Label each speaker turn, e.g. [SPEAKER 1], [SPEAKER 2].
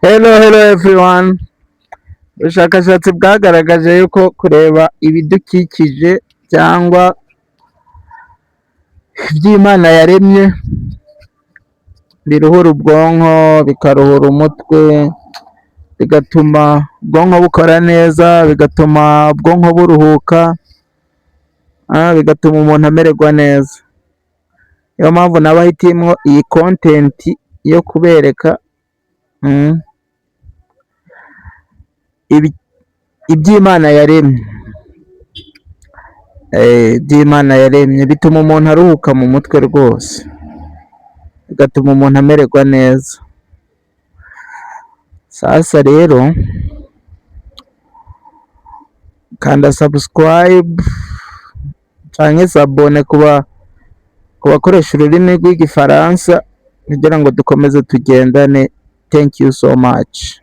[SPEAKER 1] Hello everyone. Ubushakashatsi bwagaragaje yuko kureba ibidukikije cyangwa iby'Imana yaremye biruhura ubwonko, bikaruhura umutwe, bigatuma ubwonko bukora neza, bigatuma ubwonko buruhuka, bigatuma umuntu amererwa neza. Niyo mpamvu nabahitiyemo iyi content yo kubereka iby'Imana yaremye. Iby'Imana yaremye bituma umuntu aruhuka mu mutwe rwose, bigatuma umuntu amererwa neza. Sasa rero kanda subscribe cyangwa sabone ku bakoresha ururimi rw'igifaransa kugira ngo dukomeze tugendane. Thank you so much.